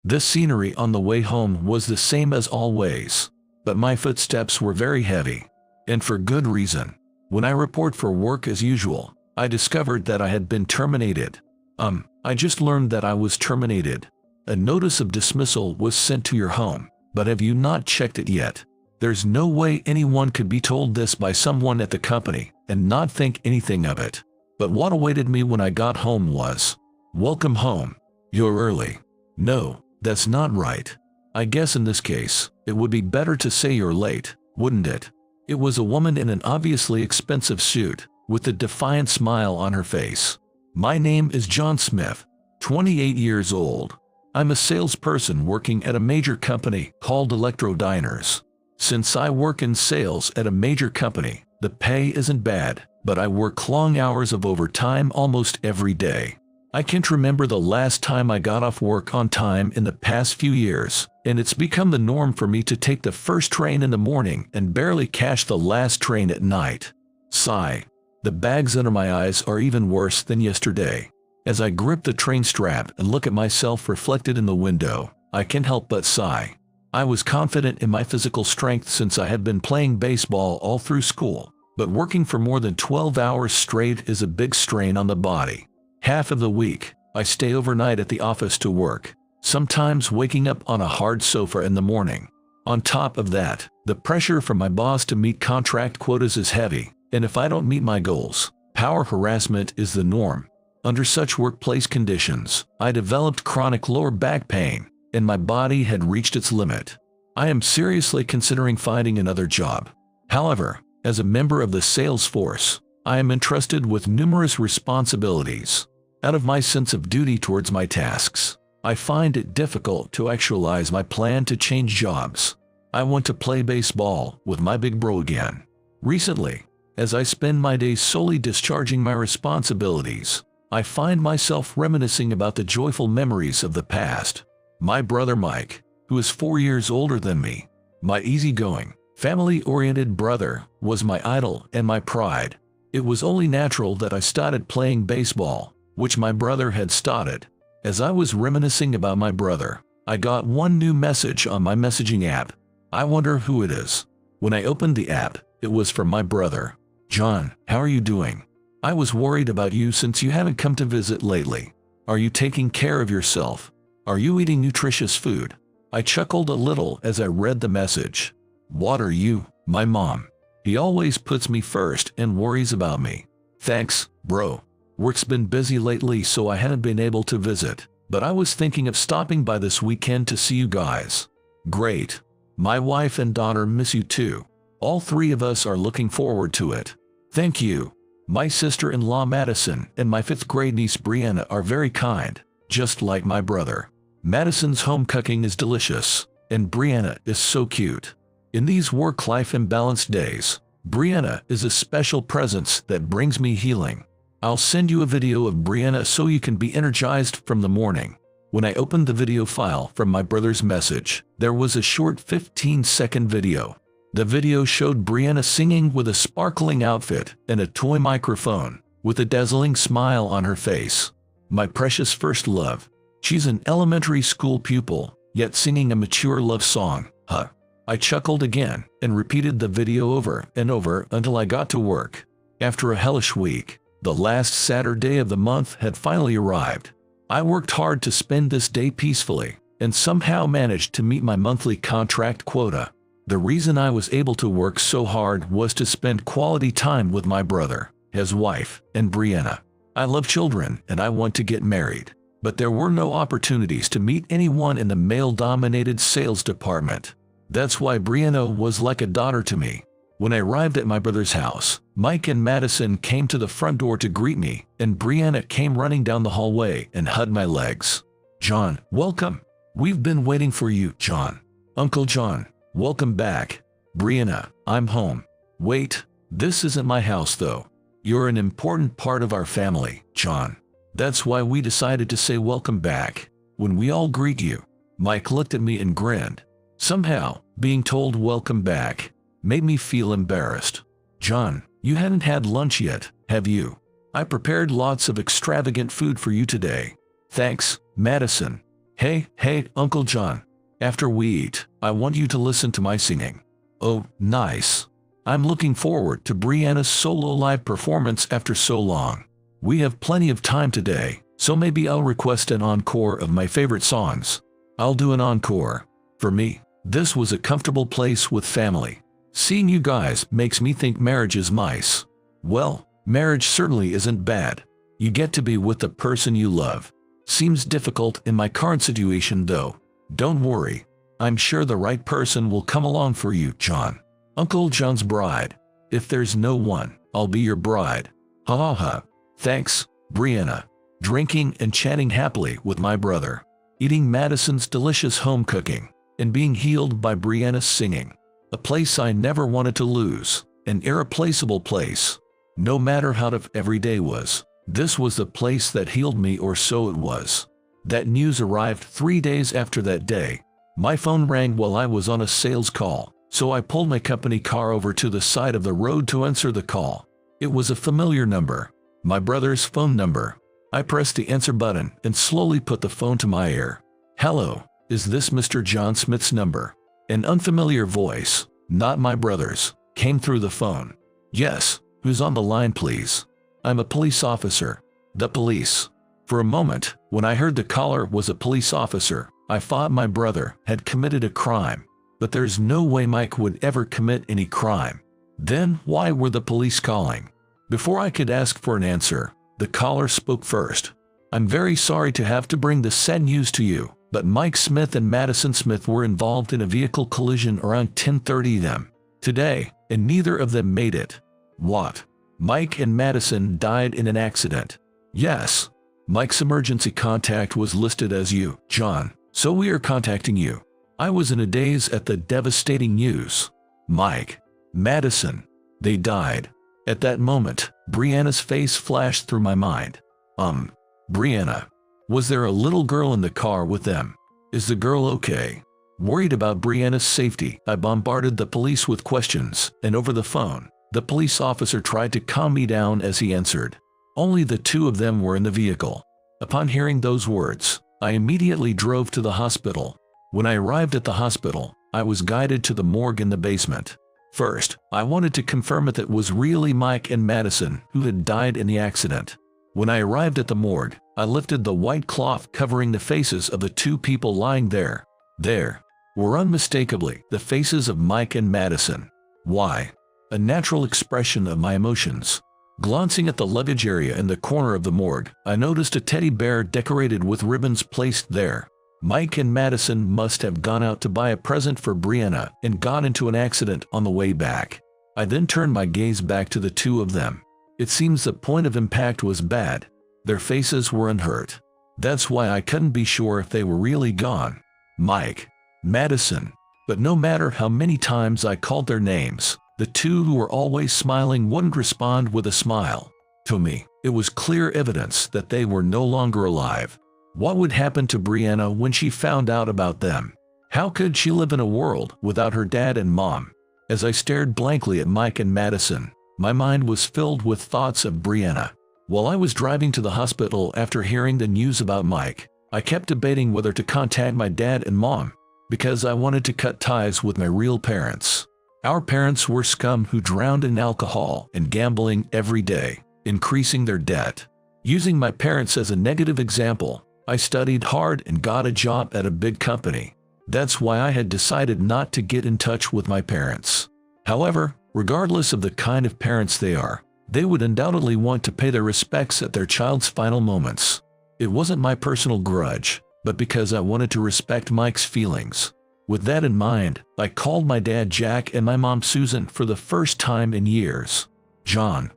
The scenery on the way home was the same as always, but my footsteps were very heavy, and for good reason. When I report for work as usual, I discovered that I had been terminated. I just learned that I was terminated. A notice of dismissal was sent to your home, but have you not checked it yet? There's no way anyone could be told this by someone at the company and not think anything of it. But what awaited me when I got home was, "Welcome home. You're early." No, that's not right. I guess in this case, it would be better to say you're late, wouldn't it? It was a woman in an obviously expensive suit, with a defiant smile on her face. My name is John Smith, 28 years old. I'm a salesperson working at a major company called Electro Diners. Since I work in sales at a major company, the pay isn't bad, but I work long hours of overtime almost every day. I can't remember the last time I got off work on time in the past few years, and it's become the norm for me to take the first train in the morning and barely catch the last train at night. Sigh. The bags under my eyes are even worse than yesterday. As I grip the train strap and look at myself reflected in the window, I can't help but sigh. I was confident in my physical strength since I had been playing baseball all through school, but working for more than 12 hours straight is a big strain on the body. Half of the week, I stay overnight at the office to work, sometimes waking up on a hard sofa in the morning. On top of that, the pressure from my boss to meet contract quotas is heavy, and if I don't meet my goals, power harassment is the norm. Under such workplace conditions, I developed chronic lower back pain, and my body had reached its limit. I am seriously considering finding another job. However, as a member of the sales force, I am entrusted with numerous responsibilities. Out of my sense of duty towards my tasks, I find it difficult to actualize my plan to change jobs. I want to play baseball with my big bro again. Recently, as I spend my days solely discharging my responsibilities, I find myself reminiscing about the joyful memories of the past. My brother Mike, who is 4 years older than me, my easygoing, family-oriented brother, was my idol and my pride. It was only natural that I started playing baseball, which my brother had started. As I was reminiscing about my brother, I got one new message on my messaging app. I wonder who it is. When I opened the app, it was from my brother. "John, how are you doing? I was worried about you since you haven't come to visit lately. Are you taking care of yourself? Are you eating nutritious food?" I chuckled a little as I read the message. "What are you, my mom? He always puts me first and worries about me. Thanks, bro. Work's been busy lately so I haven't been able to visit, but I was thinking of stopping by this weekend to see you guys." Great. My wife and daughter miss you too. All three of us are looking forward to it. Thank you. My sister-in-law Madison and my 5th grade niece Brianna are very kind, just like my brother. Madison's home cooking is delicious, and Brianna is so cute. In these work-life imbalanced days, Brianna is a special presence that brings me healing. I'll send you a video of Brianna so you can be energized from the morning. When I opened the video file from my brother's message, there was a short 15-second video. The video showed Brianna singing with a sparkling outfit and a toy microphone, with a dazzling smile on her face. My precious first love. She's an elementary school pupil, yet singing a mature love song, huh? I chuckled again and repeated the video over and over until I got to work. After a hellish week, the last Saturday of the month had finally arrived. I worked hard to spend this day peacefully and somehow managed to meet my monthly contract quota. The reason I was able to work so hard was to spend quality time with my brother, his wife, and Brianna. I love children and I want to get married, but there were no opportunities to meet anyone in the male-dominated sales department. That's why Brianna was like a daughter to me. When I arrived at my brother's house, Mike and Madison came to the front door to greet me, and Brianna came running down the hallway and hugged my legs. "John, welcome. We've been waiting for you, John. Uncle John, welcome back." "Brianna, I'm home." "Wait, this isn't my house though. You're an important part of our family, John. That's why we decided to say welcome back when we all greet you." Mike looked at me and grinned. Somehow, being told welcome back made me feel embarrassed. "John, you haven't had lunch yet, have you? I prepared lots of extravagant food for you today." "Thanks, Madison. Hey, Uncle John. After we eat, I want you to listen to my singing. Oh, nice. I'm looking forward to Brianna's solo live performance after so long. We have plenty of time today, so maybe I'll request an encore of my favorite songs. I'll do an encore. For me, this was a comfortable place with family. Seeing you guys makes me think marriage is nice. Well, marriage certainly isn't bad. You get to be with the person you love. Seems difficult in my current situation though. Don't worry. I'm sure the right person will come along for you, John. Uncle John's bride. If there's no one, I'll be your bride. Ha ha ha. Thanks, Brianna. Drinking and chatting happily with my brother. Eating Madison's delicious home cooking. And being healed by Brianna's singing. A place I never wanted to lose. An irreplaceable place. No matter how tough every day was. This was the place that healed me, or so it was. That news arrived 3 days after that day. My phone rang while I was on a sales call, so I pulled my company car over to the side of the road to answer the call. It was a familiar number. My brother's phone number. I pressed the answer button and slowly put the phone to my ear. Hello, is this Mr. John Smith's number? An unfamiliar voice, not my brother's, came through the phone. Yes, who's on the line please? I'm a police officer. The police. For a moment, when I heard the caller was a police officer, I thought my brother had committed a crime. But there's no way Mike would ever commit any crime. Then why were the police calling? Before I could ask for an answer, the caller spoke first. I'm very sorry to have to bring this sad news to you, but Mike Smith and Madison Smith were involved in a vehicle collision around 10:30 a.m. today, and neither of them made it. What? Mike and Madison died in an accident. Yes. Mike's emergency contact was listed as you, John, so we are contacting you. I was in a daze at the devastating news. Mike, Madison, they died. At that moment, Brianna's face flashed through my mind. Brianna. Was there a little girl in the car with them? Is the girl okay? Worried about Brianna's safety, I bombarded the police with questions, and over the phone, the police officer tried to calm me down as he answered. Only the two of them were in the vehicle. Upon hearing those words, I immediately drove to the hospital. When I arrived at the hospital, I was guided to the morgue in the basement. First, I wanted to confirm that it was really Mike and Madison who had died in the accident. When I arrived at the morgue, I lifted the white cloth covering the faces of the two people lying there. There were unmistakably the faces of Mike and Madison. Why? A natural expression of my emotions. Glancing at the luggage area in the corner of the morgue, I noticed a teddy bear decorated with ribbons placed there. Mike and Madison must have gone out to buy a present for Brianna and got into an accident on the way back. I then turned my gaze back to the two of them. It seems the point of impact was bad. Their faces were unhurt. That's why I couldn't be sure if they were really gone. Mike, Madison. But no matter how many times I called their names, the two who were always smiling wouldn't respond with a smile. To me, it was clear evidence that they were no longer alive. What would happen to Brianna when she found out about them? How could she live in a world without her dad and mom? As I stared blankly at Mike and Madison, my mind was filled with thoughts of Brianna. While I was driving to the hospital after hearing the news about Mike, I kept debating whether to contact my dad and mom, because I wanted to cut ties with my real parents. Our parents were scum who drowned in alcohol and gambling every day, increasing their debt. Using my parents as a negative example, I studied hard and got a job at a big company. That's why I had decided not to get in touch with my parents. However, regardless of the kind of parents they are, they would undoubtedly want to pay their respects at their child's final moments. It wasn't my personal grudge, but because I wanted to respect Mike's feelings. With that in mind, I called my dad Jack and my mom Susan for the first time in years. John,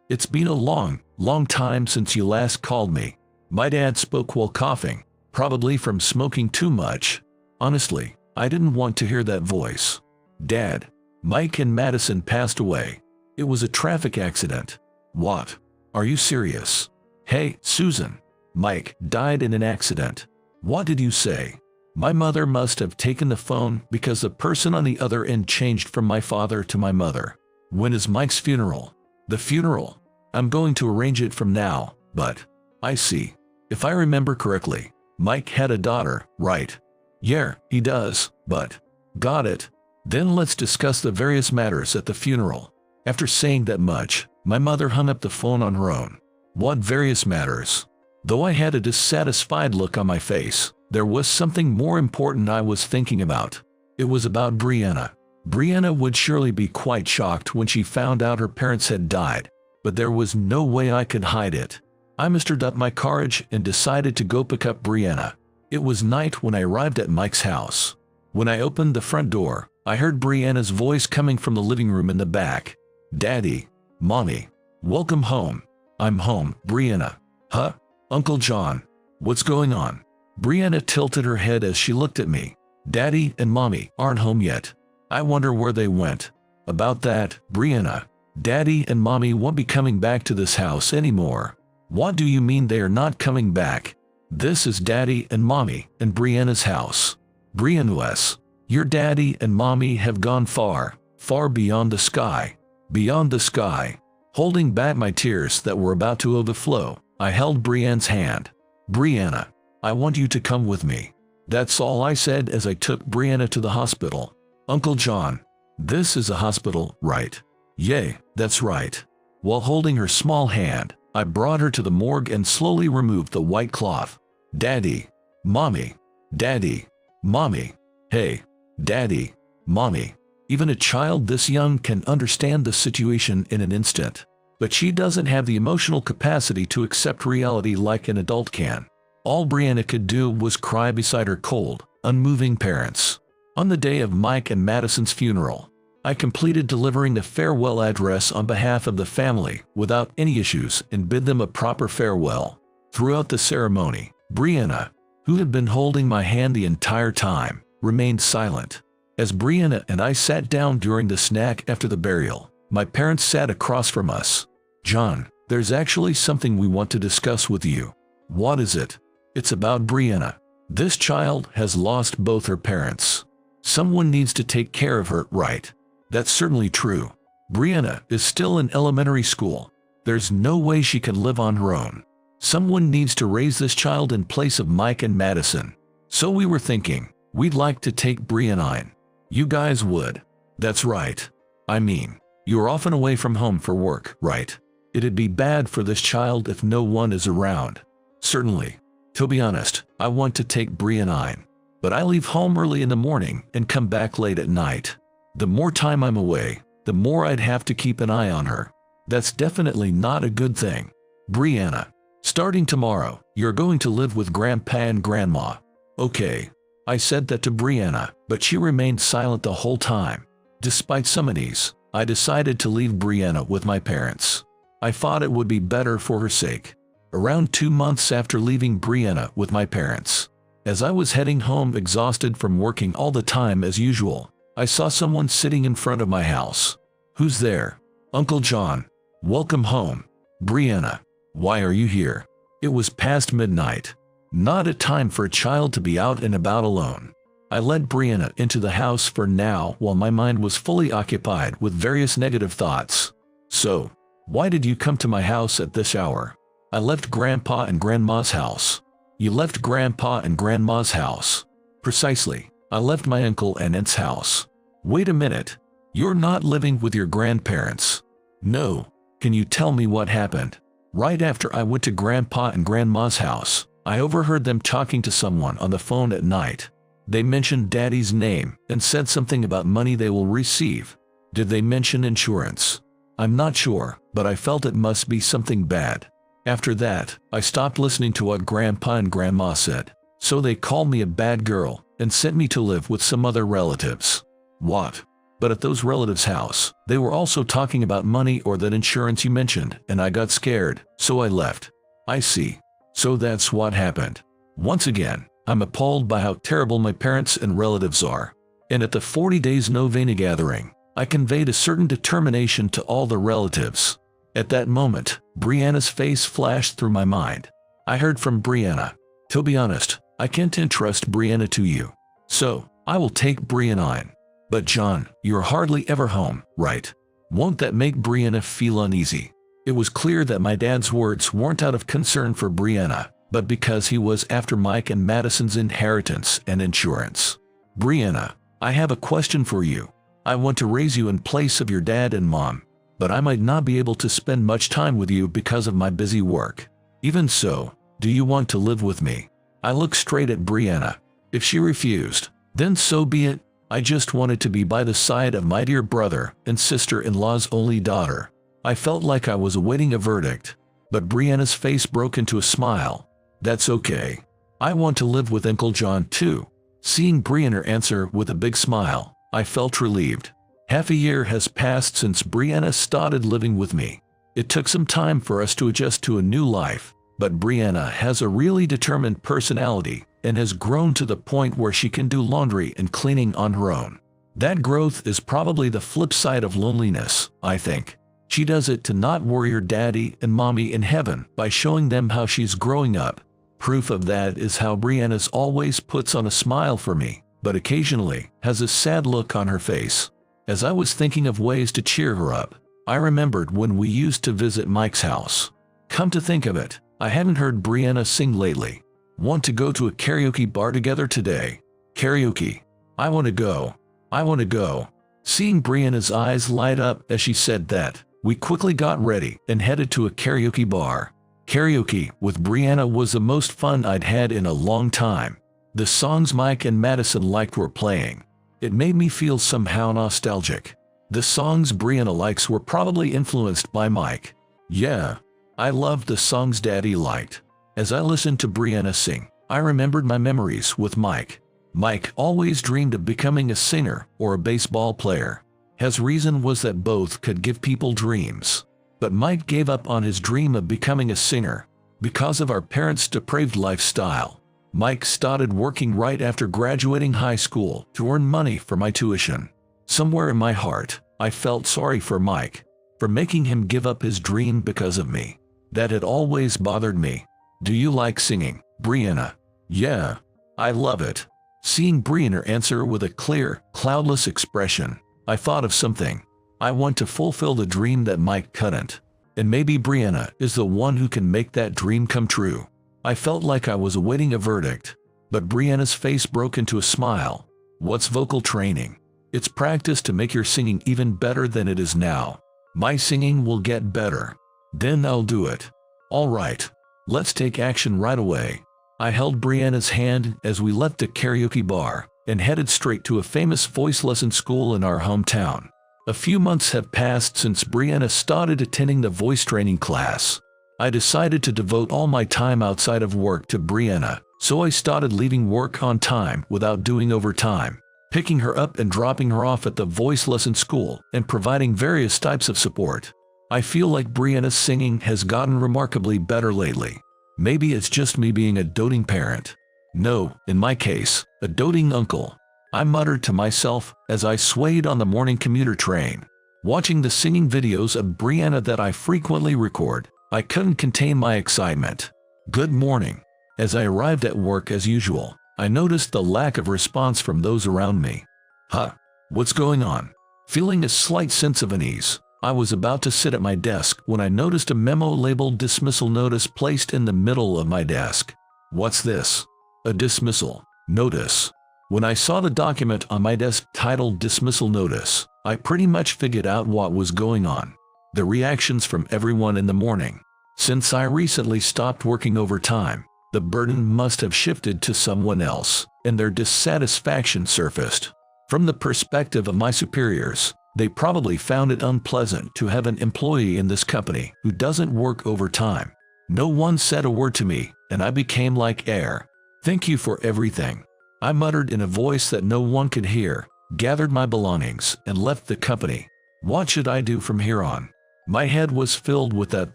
it's been a long time since you last called me. My dad spoke while coughing, probably from smoking too much. Honestly, I didn't want to hear that voice. Dad, Mike and Madison passed away. It was a traffic accident. What? Are you serious? Hey, Susan. Mike died in an accident. What did you say? My mother must have taken the phone because the person on the other end changed from my father to my mother. When is Mike's funeral? The funeral? I'm going to arrange it from now, but I see. If I remember correctly, Mike had a daughter, right? Yeah, he does, but... Got it. Then let's discuss the various matters at the funeral. After saying that much, my mother hung up the phone on her own. What various matters? Though I had a dissatisfied look on my face, there was something more important I was thinking about. It was about Brianna. Brianna would surely be quite shocked when she found out her parents had died, but there was no way I could hide it. I mustered up my courage and decided to go pick up Brianna. It was night when I arrived at Mike's house. When I opened the front door, I heard Brianna's voice coming from the living room in the back. Daddy, Mommy, welcome home. I'm home, Brianna. Huh? Uncle John, what's going on? Brianna tilted her head as she looked at me. Daddy and Mommy aren't home yet. I wonder where they went. About that, Brianna, Daddy and Mommy won't be coming back to this house anymore. What do you mean they are not coming back? This is Daddy and Mommy and Brianna's house. Brianna, your Daddy and Mommy have gone far, far beyond the sky. Beyond the sky. Holding back my tears that were about to overflow, I held Brianna's hand. Brianna, I want you to come with me. That's all I said as I took Brianna to the hospital. Uncle John, this is a hospital, right? Yay, that's right. While holding her small hand, I brought her to the morgue and slowly removed the white cloth. Daddy, Mommy, Daddy, Mommy. Hey, Daddy, Mommy. Even a child this young can understand the situation in an instant. But she doesn't have the emotional capacity to accept reality like an adult can. All Brianna could do was cry beside her cold, unmoving parents. On the day of Mike and Madison's funeral, I completed delivering the farewell address on behalf of the family without any issues and bid them a proper farewell. Throughout the ceremony, Brianna, who had been holding my hand the entire time, remained silent. As Brianna and I sat down during the snack after the burial, my parents sat across from us. John, there's actually something we want to discuss with you. What is it? It's about Brianna. This child has lost both her parents. Someone needs to take care of her, right? That's certainly true. Brianna is still in elementary school. There's no way she can live on her own. Someone needs to raise this child in place of Mike and Madison. So we were thinking, we'd like to take Brianna in. You guys would. That's right. I mean, you're often away from home for work, right? It'd be bad for this child if no one is around. Certainly. To be honest, I want to take Brianna in. But I leave home early in the morning and come back late at night. The more time I'm away, the more I'd have to keep an eye on her. That's definitely not a good thing. Brianna, starting tomorrow, you're going to live with Grandpa and Grandma. Okay. I said that to Brianna, but she remained silent the whole time. Despite some unease, I decided to leave Brianna with my parents. I thought it would be better for her sake. Around 2 months after leaving Brianna with my parents, as I was heading home exhausted from working all the time as usual, I saw someone sitting in front of my house. Who's there? Uncle John. Welcome home. Brianna, why are you here? It was past midnight. Not a time for a child to be out and about alone. I led Brianna into the house for now while my mind was fully occupied with various negative thoughts. So, why did you come to my house at this hour? I left Grandpa and Grandma's house. You left Grandpa and Grandma's house. Precisely. I left my uncle and aunt's house. Wait a minute. You're not living with your grandparents. No. Can you tell me what happened? Right after I went to Grandpa and Grandma's house, I overheard them talking to someone on the phone at night. They mentioned Daddy's name and said something about money they will receive. Did they mention insurance? I'm not sure, but I felt it must be something bad. After that, I stopped listening to what Grandpa and Grandma said. So they called me a bad girl and sent me to live with some other relatives. What? But at those relatives' house, they were also talking about money or that insurance you mentioned, and I got scared, so I left. I see. So that's what happened. Once again, I'm appalled by how terrible my parents and relatives are. And at the 40 Days Novena gathering, I conveyed a certain determination to all the relatives. At that moment, Brianna's face flashed through my mind. I heard from Brianna. To be honest, I can't entrust Brianna to you. So, I will take Brianna in. But John, you're hardly ever home, right? Won't that make Brianna feel uneasy? It was clear that my dad's words weren't out of concern for Brianna, but because he was after Mike and Madison's inheritance and insurance. Brianna, I have a question for you. I want to raise you in place of your dad and mom, but I might not be able to spend much time with you because of my busy work. Even so, do you want to live with me? I looked straight at Brianna. If she refused, then so be it. I just wanted to be by the side of my dear brother and sister-in-law's only daughter. I felt like I was awaiting a verdict, but Brianna's face broke into a smile. That's okay. I want to live with Uncle John too. Seeing Brianna answer with a big smile, I felt relieved. Half a year has passed since Brianna started living with me. It took some time for us to adjust to a new life, but Brianna has a really determined personality and has grown to the point where she can do laundry and cleaning on her own. That growth is probably the flip side of loneliness, I think. She does it to not worry her daddy and mommy in heaven by showing them how she's growing up. Proof of that is how Brianna's always puts on a smile for me, but occasionally has a sad look on her face. As I was thinking of ways to cheer her up, I remembered when we used to visit Mike's house. Come to think of it, I haven't heard Brianna sing lately. Want to go to a karaoke bar together today? Karaoke. I want to go. I want to go. Seeing Brianna's eyes light up as she said that, we quickly got ready and headed to a karaoke bar. Karaoke with Brianna was the most fun I'd had in a long time. The songs Mike and Madison liked were playing. It made me feel somehow nostalgic. The songs Brianna likes were probably influenced by Mike. Yeah, I loved the songs Daddy liked. As I listened to Brianna sing, I remembered my memories with Mike. Mike always dreamed of becoming a singer or a baseball player. His reason was that both could give people dreams. But Mike gave up on his dream of becoming a singer because of our parents' depraved lifestyle. Mike started working right after graduating high school to earn money for my tuition. Somewhere in my heart, I felt sorry for Mike for making him give up his dream because of me. That had always bothered me. Do you like singing, Brianna? Yeah, I love it. Seeing Brianna answer with a clear, cloudless expression, I thought of something. I want to fulfill the dream that Mike couldn't. And maybe Brianna is the one who can make that dream come true. I felt like I was awaiting a verdict, but Brianna's face broke into a smile. What's vocal training? It's practice to make your singing even better than it is now. My singing will get better. Then I'll do it. All right. Let's take action right away. I held Brianna's hand as we left the karaoke bar and headed straight to a famous voice lesson school in our hometown. A few months have passed since Brianna started attending the voice training class. I decided to devote all my time outside of work to Brianna, so I started leaving work on time without doing overtime, picking her up and dropping her off at the voice lesson school and providing various types of support. I feel like Brianna's singing has gotten remarkably better lately. Maybe it's just me being a doting parent. No, in my case, a doting uncle. I muttered to myself as I swayed on the morning commuter train. Watching the singing videos of Brianna that I frequently record, I couldn't contain my excitement. Good morning. As I arrived at work as usual, I noticed the lack of response from those around me. Huh? What's going on? Feeling a slight sense of unease, I was about to sit at my desk when I noticed a memo labeled dismissal notice placed in the middle of my desk. What's this? A dismissal notice. When I saw the document on my desk titled dismissal notice, I pretty much figured out what was going on. The reactions from everyone in the morning. Since I recently stopped working overtime, the burden must have shifted to someone else, and their dissatisfaction surfaced. From the perspective of my superiors, they probably found it unpleasant to have an employee in this company who doesn't work overtime. No one said a word to me, and I became like air. Thank you for everything. I muttered in a voice that no one could hear, gathered my belongings, and left the company. What should I do from here on? My head was filled with that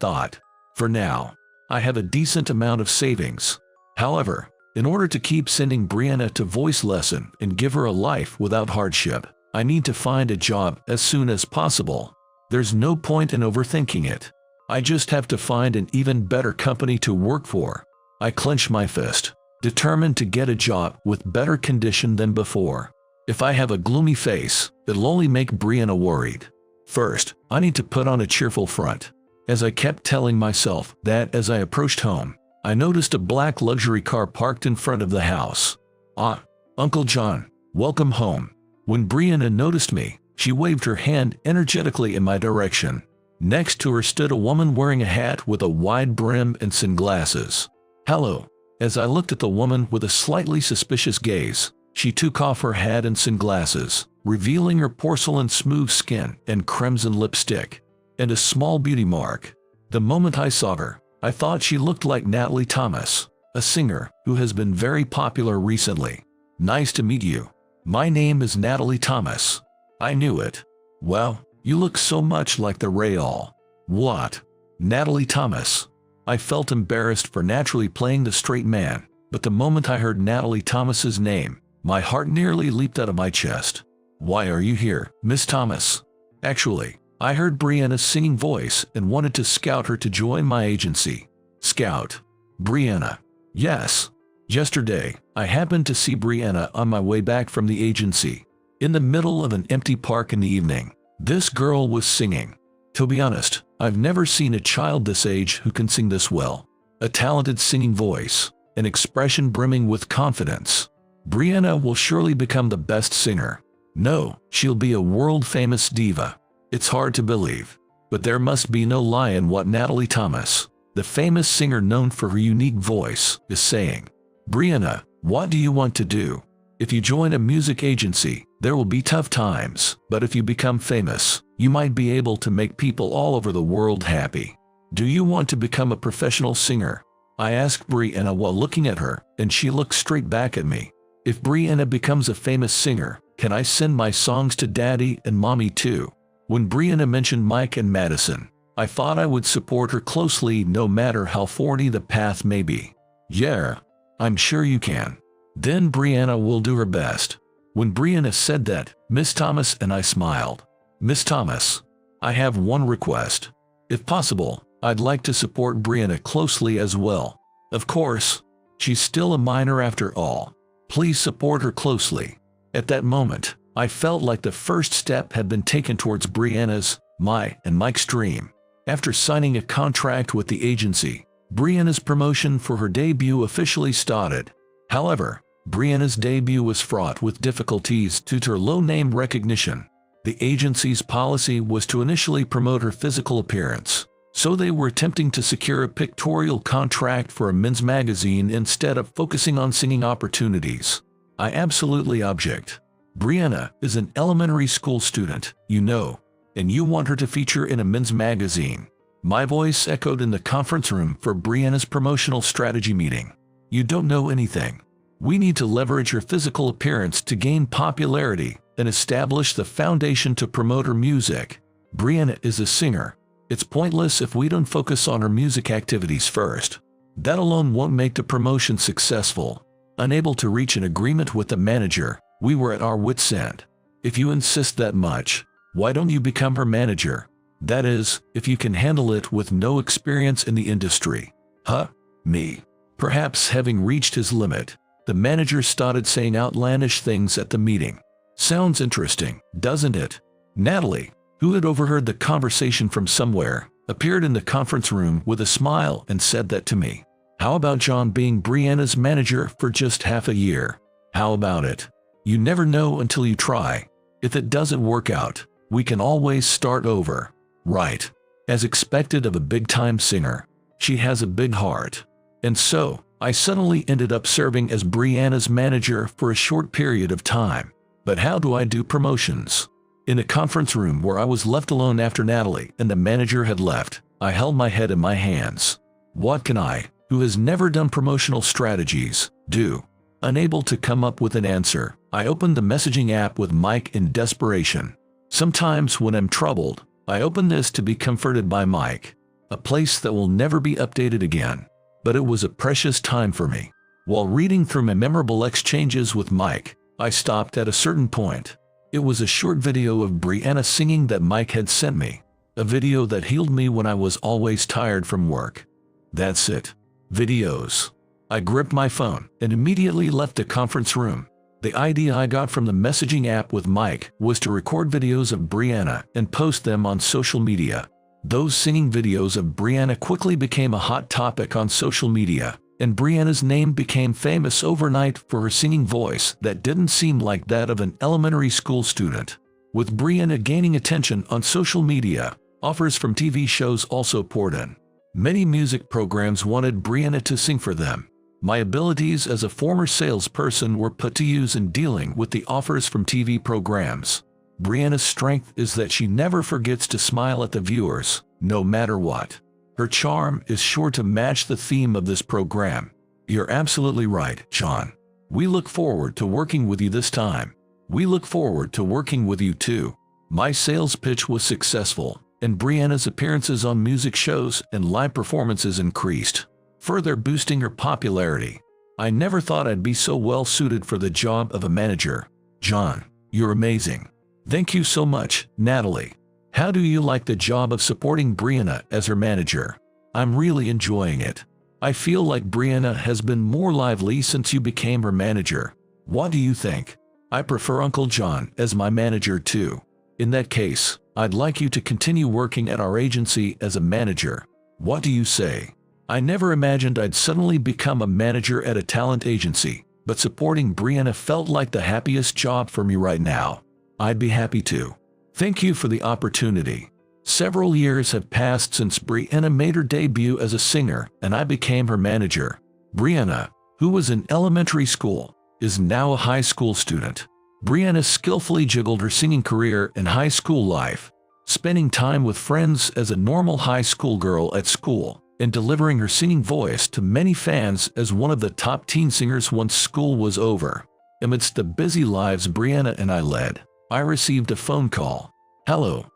thought. For now, I have a decent amount of savings. However, in order to keep sending Brianna to voice lesson and give her a life without hardship, I need to find a job as soon as possible. There's no point in overthinking it. I just have to find an even better company to work for. I clenched my fist, determined to get a job with better condition than before. If I have a gloomy face, it'll only make Brianna worried. First, I need to put on a cheerful front. As I kept telling myself that as I approached home, I noticed a black luxury car parked in front of the house. "Ah, Uncle John, welcome home." When Brianna noticed me, she waved her hand energetically in my direction. Next to her stood a woman wearing a hat with a wide brim and sunglasses. "Hello." As I looked at the woman with a slightly suspicious gaze, she took off her hat and sunglasses, revealing her porcelain smooth skin and crimson lipstick, and a small beauty mark. The moment I saw her, I thought she looked like Natalie Thomas, a singer who has been very popular recently. "Nice to meet you. My name is Natalie Thomas." I knew it. "Wow, you look so much like the Real." "What? Natalie Thomas?" I felt embarrassed for naturally playing the straight man, but the moment I heard Natalie Thomas's name, my heart nearly leaped out of my chest. "Why are you here, Miss Thomas?" "Actually, I heard Brianna's singing voice and wanted to scout her to join my agency." "Scout? Brianna?" "Yes. Yesterday, I happened to see Brianna on my way back from the agency. In the middle of an empty park in the evening, this girl was singing. To be honest, I've never seen a child this age who can sing this well. A talented singing voice, an expression brimming with confidence. Brianna will surely become the best singer. No, she'll be a world-famous diva." It's hard to believe, but there must be no lie in what Natalie Thomas, the famous singer known for her unique voice, is saying. "Brianna, what do you want to do? If you join a music agency, there will be tough times, but if you become famous, you might be able to make people all over the world happy. Do you want to become a professional singer?" I asked Brianna while looking at her, and she looked straight back at me. "If Brianna becomes a famous singer, can I send my songs to Daddy and Mommy too?" When Brianna mentioned Mike and Madison, I thought I would support her closely no matter how thorny the path may be. "Yeah, I'm sure you can." "Then Brianna will do her best." When Brianna said that, Miss Thomas and I smiled. "Miss Thomas, I have one request. If possible, I'd like to support Brianna closely as well. Of course, she's still a minor after all. Please support her closely." At that moment, I felt like the first step had been taken towards Brianna's, and Mike's dream. After signing a contract with the agency, Brianna's promotion for her debut officially started. However, Brianna's debut was fraught with difficulties due to her low name recognition. The agency's policy was to initially promote her physical appearance, so they were attempting to secure a pictorial contract for a men's magazine instead of focusing on singing opportunities. I absolutely object. Brianna is an elementary school student, you know, and you want her to feature in a men's magazine. My voice echoed in the conference room for Brianna's promotional strategy meeting. "You don't know anything. We need to leverage her physical appearance to gain popularity and establish the foundation to promote her music. Brianna is a singer. It's pointless if we don't focus on her music activities first. That alone won't make the promotion successful." Unable to reach an agreement with the manager, we were at our wits' end. "If you insist that much, why don't you become her manager? That is, if you can handle it with no experience in the industry." "Huh? Me?" Perhaps having reached his limit, the manager started saying outlandish things at the meeting. "Sounds interesting, doesn't it?" Natalie, who had overheard the conversation from somewhere, appeared in the conference room with a smile and said that to me. "How about John being Brianna's manager for just half a year? How about it? You never know until you try. If it doesn't work out, we can always start over." Right. As expected of a big-time singer, she has a big heart. And so, I suddenly ended up serving as Brianna's manager for a short period of time. But how do I do promotions? In a conference room where I was left alone after Natalie and the manager had left, I held my head in my hands. What can I, who has never done promotional strategies, do? Unable to come up with an answer, I opened the messaging app with Mike in desperation. Sometimes when I'm troubled, I open this to be comforted by Mike, a place that will never be updated again. But it was a precious time for me. While reading through my memorable exchanges with Mike, I stopped at a certain point. It was a short video of Brianna singing that Mike had sent me, a video that healed me when I was always tired from work. That's it. Videos. I gripped my phone and immediately left the conference room. The idea I got from the messaging app with Mike was to record videos of Brianna and post them on social media. Those singing videos of Brianna quickly became a hot topic on social media, and Brianna's name became famous overnight for her singing voice that didn't seem like that of an elementary school student. With Brianna gaining attention on social media, offers from TV shows also poured in. Many music programs wanted Brianna to sing for them. My abilities as a former salesperson were put to use in dealing with the offers from TV programs. Brianna's strength is that she never forgets to smile at the viewers, no matter what. Her charm is sure to match the theme of this program. You're absolutely right, John. We look forward to working with you this time. We look forward to working with you too. My sales pitch was successful, and Brianna's appearances on music shows and live performances increased, further boosting her popularity. I never thought I'd be so well suited for the job of a manager. John, you're amazing. Thank you so much, Natalie. How do you like the job of supporting Brianna as her manager? I'm really enjoying it. I feel like Brianna has been more lively since you became her manager. What do you think? I prefer Uncle John as my manager too. In that case, I'd like you to continue working at our agency as a manager. What do you say? I never imagined I'd suddenly become a manager at a talent agency, but supporting Brianna felt like the happiest job for me right now. I'd be happy to. Thank you for the opportunity. Several years have passed since Brianna made her debut as a singer, and I became her manager. Brianna, who was in elementary school, is now a high school student. Brianna skillfully juggled her singing career and high school life, spending time with friends as a normal high school girl at school, and delivering her singing voice to many fans as one of the top teen singers once school was over. Amidst the busy lives Brianna and I led, I received a phone call. Hello,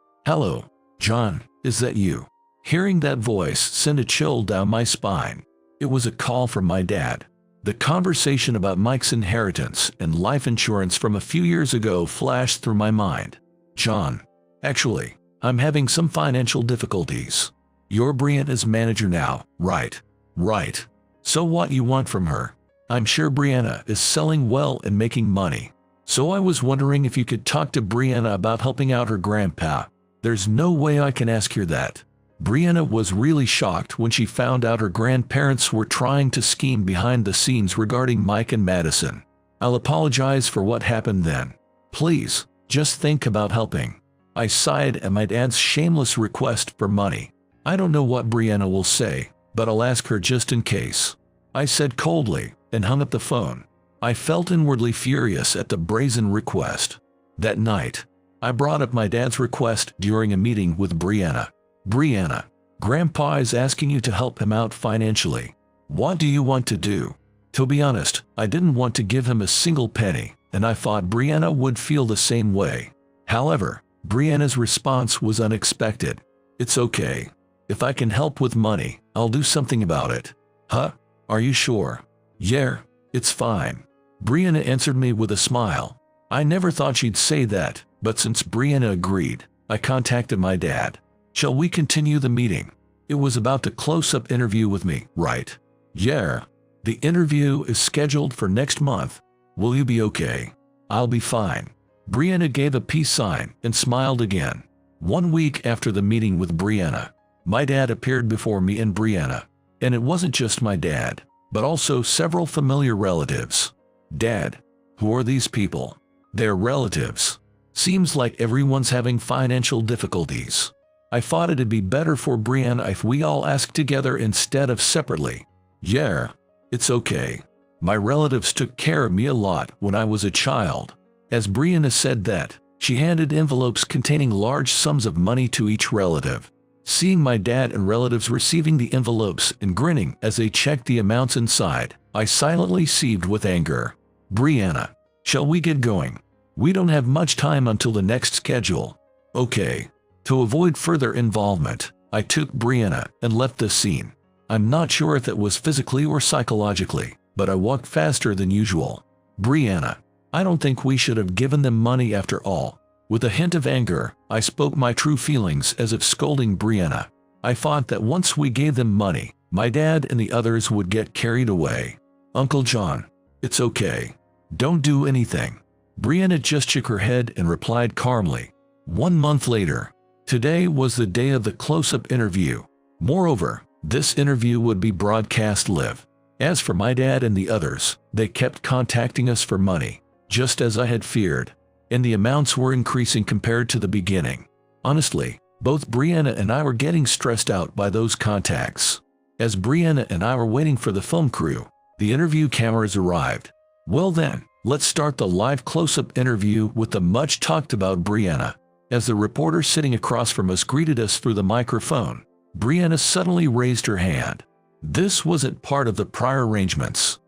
John, is that you? Hearing that voice sent a chill down my spine. It was a call from my dad. The conversation about Mike's inheritance and life insurance from a few years ago flashed through my mind. John, actually, I'm having some financial difficulties. You're Brianna's manager now, right? Right. So what you want from her? I'm sure Brianna is selling well and making money. So I was wondering if you could talk to Brianna about helping out her grandpa. There's no way I can ask her that. Brianna was really shocked when she found out her grandparents were trying to scheme behind the scenes regarding Mike and Madison. I'll apologize for what happened then. Please, just think about helping. I sighed at my dad's shameless request for money. I don't know what Brianna will say, but I'll ask her just in case. I said coldly and hung up the phone. I felt inwardly furious at the brazen request. That night, I brought up my dad's request during a meeting with Brianna. Brianna, Grandpa is asking you to help him out financially. What do you want to do? To be honest, I didn't want to give him a single penny, and I thought Brianna would feel the same way. However, Brianna's response was unexpected. It's okay. If I can help with money, I'll do something about it. Huh? Are you sure? Yeah, it's fine. Brianna answered me with a smile. I never thought she'd say that, but since Brianna agreed, I contacted my dad. Shall we continue the meeting? It was about the close-up interview with me, right? Yeah. The interview is scheduled for next month. Will you be okay? I'll be fine. Brianna gave a peace sign and smiled again. 1 week after the meeting with Brianna, my dad appeared before me and Brianna. And it wasn't just my dad, but also several familiar relatives. Dad, who are these people? They're relatives. Seems like everyone's having financial difficulties. I thought it'd be better for Brianna if we all asked together instead of separately. Yeah, it's okay. My relatives took care of me a lot when I was a child. As Brianna said that, she handed envelopes containing large sums of money to each relative. Seeing my dad and relatives receiving the envelopes and grinning as they checked the amounts inside, I silently seethed with anger. Brianna, shall we get going? We don't have much time until the next schedule. Okay. To avoid further involvement, I took Brianna and left the scene. I'm not sure if it was physically or psychologically, but I walked faster than usual. Brianna, I don't think we should have given them money after all. With a hint of anger, I spoke my true feelings as if scolding Brianna. I thought that once we gave them money, my dad and the others would get carried away. Uncle John, it's okay. Don't do anything. Brianna just shook her head and replied calmly. 1 month later. Today was the day of the close-up interview. Moreover, this interview would be broadcast live. As for my dad and the others, they kept contacting us for money, just as I had feared, and the amounts were increasing compared to the beginning. Honestly, both Brianna and I were getting stressed out by those contacts. As Brianna and I were waiting for the film crew, the interview cameras arrived. Well then, let's start the live close-up interview with the much talked about Brianna. As the reporter sitting across from us greeted us through the microphone, Brianna suddenly raised her hand. This wasn't part of the prior arrangements.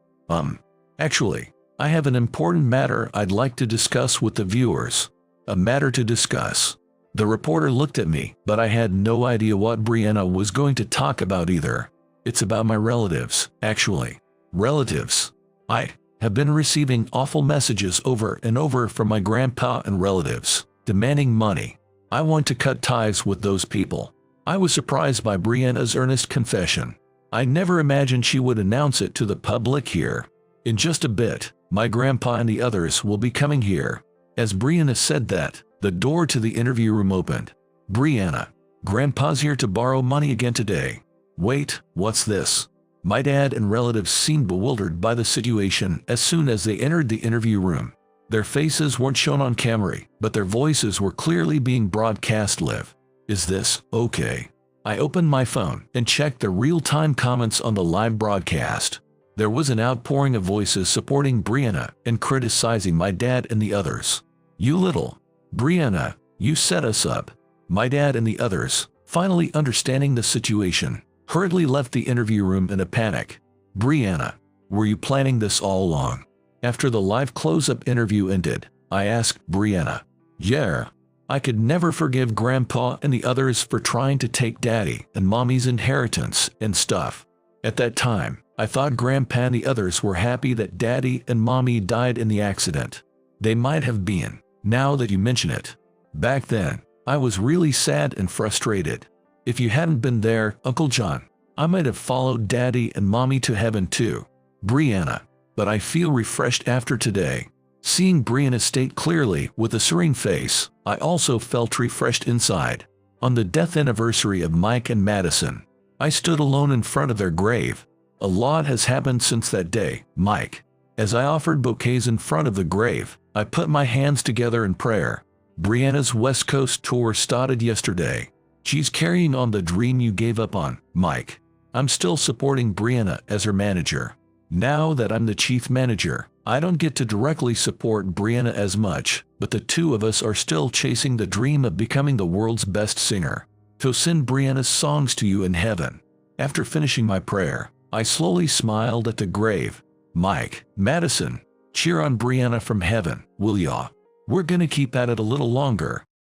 Actually, I have an important matter I'd like to discuss with the viewers. A matter to discuss. The reporter looked at me, but I had no idea what Brianna was going to talk about either. It's about my relatives, actually. Relatives. I have been receiving awful messages over and over from my grandpa and relatives, demanding money. I want to cut ties with those people. I was surprised by Brianna's earnest confession. I never imagined she would announce it to the public here. In just a bit, my grandpa and the others will be coming here. As Brianna said that, the door to the interview room opened. Brianna, Grandpa's here to borrow money again today. Wait, what's this? My dad and relatives seemed bewildered by the situation as soon as they entered the interview room. Their faces weren't shown on camera, but their voices were clearly being broadcast live. Is this okay? I opened my phone and checked the real-time comments on the live broadcast. There was an outpouring of voices supporting Brianna and criticizing my dad and the others. You little Brianna, you set us up. My dad and the others, finally understanding the situation, hurriedly left the interview room in a panic. Brianna, were you planning this all along? After the live close-up interview ended, I asked Brianna. Yeah. I could never forgive Grandpa and the others for trying to take Daddy and Mommy's inheritance and stuff. At that time, I thought Grandpa and the others were happy that Daddy and Mommy died in the accident. They might have been, now that you mention it. Back then, I was really sad and frustrated. If you hadn't been there, Uncle John, I might have followed Daddy and Mommy to heaven too. Brianna, but I feel refreshed after today. Seeing Brianna state clearly with a serene face, I also felt refreshed inside. On the death anniversary of Mike and Madison, I stood alone in front of their grave. A lot has happened since that day, Mike. As I offered bouquets in front of the grave, I put my hands together in prayer. Brianna's West Coast tour started yesterday. She's carrying on the dream you gave up on, Mike. I'm still supporting Brianna as her manager. Now that I'm the chief manager, I don't get to directly support Brianna as much, but the two of us are still chasing the dream of becoming the world's best singer. To send Brianna's songs to you in heaven. After finishing my prayer, I slowly smiled at the grave. Mike, Madison, cheer on Brianna from heaven, will ya? We're gonna keep at it a little longer.